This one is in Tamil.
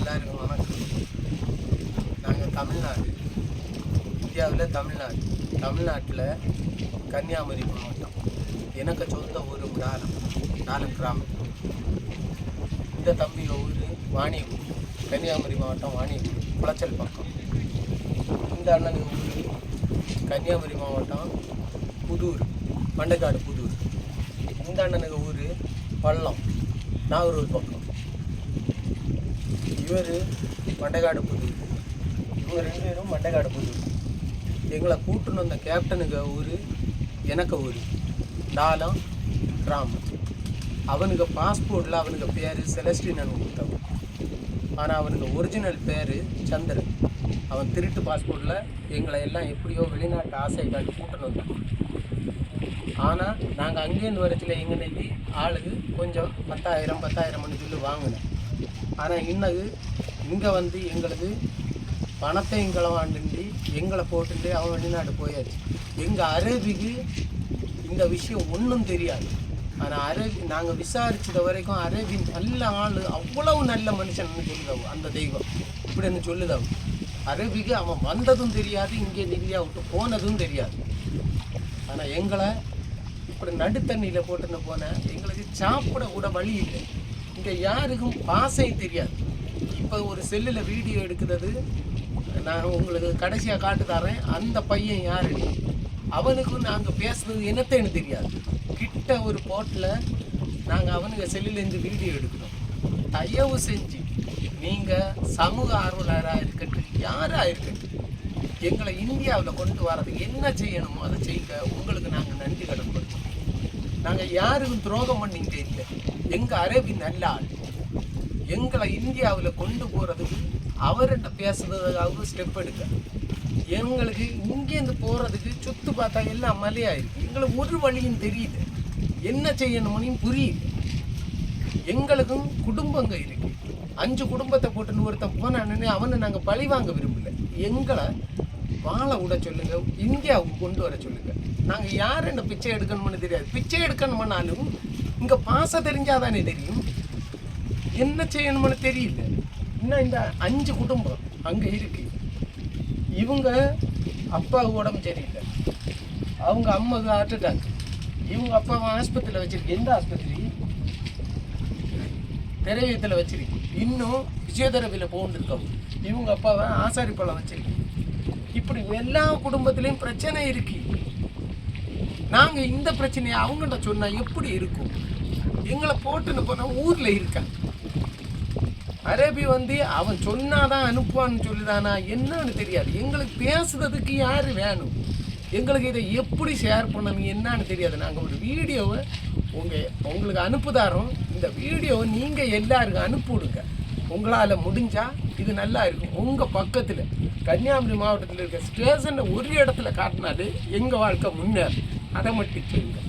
எல்லாருக்கும் வணக்கம். நாங்கள் தமிழ்நாடு, இந்தியாவில் தமிழ்நாட்டில் கன்னியாகுமரி மாவட்டம். எனக்கு சொந்த ஊர் நாலு கிராமம். இந்த தம்பிய ஊர் வாணியகுடி, கன்னியாகுமரி மாவட்டம் வாணியகுடி, குளச்சல் பக்கம். இந்த அண்ணன் ஊர் கன்னியாகுமரி மாவட்டம் புதூர், மண்டைக்காடு புதூர். இந்த அண்ணனுக்கு ஊர் பள்ளம், நாகூர் பக்கம். இவர் மண்டைக்காடு புதூர், இவங்க 2 பேரும் மண்டைக்காடு புதூர். எங்களை கூட்டுன்னு வந்த கேப்டனுக்கு ஊர் எனக்கு ஊர் டாலம் கிராமம். அவனுக்கு பாஸ்போர்ட்டில் அவனுக்கு பேர் செலஸ்டினன் கொடுத்தவன். ஆனால் அவனுக்கு ஒரிஜினல் பேர் சந்திரன். அவன் திருட்டு பாஸ்போர்ட்டில் எங்களை எல்லாம் எப்படியோ வெளிநாட்டு ஆசை காட்டி கூட்டுன்னு வந்தான். ஆனால் நாங்கள் அங்கேருந்து வரச்சில் எங்கன்னைக்கு ஆளுக்கு கொஞ்சம் 10,000 சொல்லி வாங்கினேன். ஆனால் இங்கே வந்து எங்களுக்கு பணத்தை களவாண்டு எங்களை போட்டுட்டு அவன் வெளிநாடு போயாச்சு. எங்கள் அரேபிக்கு இந்த விஷயம் ஒன்றும் தெரியாது. ஆனால் அரேபி நாங்கள் விசாரிச்சது வரைக்கும் அரேபி நல்ல ஆள், அவ்வளவு நல்ல மனுஷன் சொல்லுதவு அந்த தெய்வம் இப்படின்னு சொல்லுதவு. அரேபிக்கு அவன் வந்ததும் தெரியாது, இங்கே இந்தியா விட்டு போனதும் தெரியாது. ஆனால் எங்களை இப்படி நடுத்தண்ணியில் போட்டுன்னு போன எங்களுக்கு சாப்பிட கூட வழி இல்லை. இங்கே யாருக்கும் பாசையும் தெரியாது. இப்போ ஒரு செல்லில் வீடியோ எடுக்கிறது நான் உங்களுக்கு கடைசியாக காட்டு தரேன். அந்த பையன் யாரு, அவனுக்கும் நாங்கள் பேசுறது என்னத்தேன்னு தெரியாது. கிட்ட ஒரு போட்டில் நாங்கள் அவனுக்கு செல்லுலேருந்து வீடியோ எடுக்கணும். தயவு செஞ்சு நீங்கள் சமூக ஆர்வலராக இருக்கட்டும், யாராக இருக்கட்டும், எங்களை இந்தியாவில் கொண்டு வரதுக்கு என்ன செய்யணுமோ அதை செய்ய உங்களுக்கு நாங்கள் நன்றி கடன்படுத்தோம். நாங்கள் யாருக்கும் துரோகம் பண்ணிங்க இல்லை. எங்கள் அரேபி நல்ல ஆள். எங்களை இந்தியாவில் கொண்டு போகிறதுக்கு அவர்கிட்ட பேசுறதுக்காக ஸ்டெப் எடுக்க. எங்களுக்கு இங்கேருந்து போகிறதுக்கு சுற்று பார்த்தா எல்லாம் மலையாயிருக்கு. எங்களுக்கு ஒரு வழியும் தெரியல, என்ன செய்யணும்னு புரியல. எங்களுக்கும் குடும்பங்க இருக்கு. 5 குடும்பத்தை போட்டுன்னு ஒருத்தன் போனான்னு அவனை நாங்கள் பழி வாங்க விரும்பல. எங்களை வாழ விட சொல்லுங்க, இந்தியாவுக்கு கொண்டு வர சொல்லுங்க. நாங்கள் யார் என்ன பிச்சை எடுக்கணும்னு தெரியாது. பிச்சை எடுக்கணும்னாலும் இங்கே பாச தெரிஞ்சாதானே தெரியும், என்ன செய்யணும்னு தெரியல. இன்னும் இந்த 5 குடும்பம் அங்கே இருக்கு. இவங்க அப்பாவுக்கு உடம்பு சரியில்லை, அவங்க அம்மாவுக்கு ஹார்ட் அட்டாக். இவங்க அப்பாவை ஆஸ்பத்திரியில் வச்சிருக்கு. எந்த ஆஸ்பத்திரி? திரையத்தில் வச்சிருக்கு. இன்னும் பிசியோதெரபியில் போகணுருக்கோம். இவங்க அப்பாவை ஆசாரிப்பழம் வச்சிருக்கு. இப்படி எல்லா குடும்பத்திலையும் பிரச்சனை இருக்கு. நாங்கள் இந்த பிரச்சனையை அவங்கள்ட்ட சொன்னால் எப்படி இருக்கும்? எங்களை போட்டுன்னு போனால் ஊரில் இருக்காங்க. அரேபி வந்து அவன் சொன்னாதான் அனுப்புவான்னு சொல்லிதானா என்னன்னு தெரியாது. எங்களுக்கு பேசுறதுக்கு யார் வேணும்? எங்களுக்கு இதை எப்படி ஷேர் பண்ணணும் என்னன்னு தெரியாது. நாங்கள் ஒரு வீடியோவை உங்களுக்கு அனுப்புதாரோம். இந்த வீடியோவை நீங்கள் எல்லாருக்கும் அனுப்பிவிடுங்க. உங்களால் முடிஞ்சால் இது நல்லா இருக்கும். உங்கள் பக்கத்தில் கன்னியாகுமரி மாவட்டத்தில் இருக்க ஸ்டேஷனில் ஒரு இடத்துல காட்டினாலே எங்கள் வாழ்க்கை முன்னேறும். அதை மட்டும் சொல்லுங்கள்.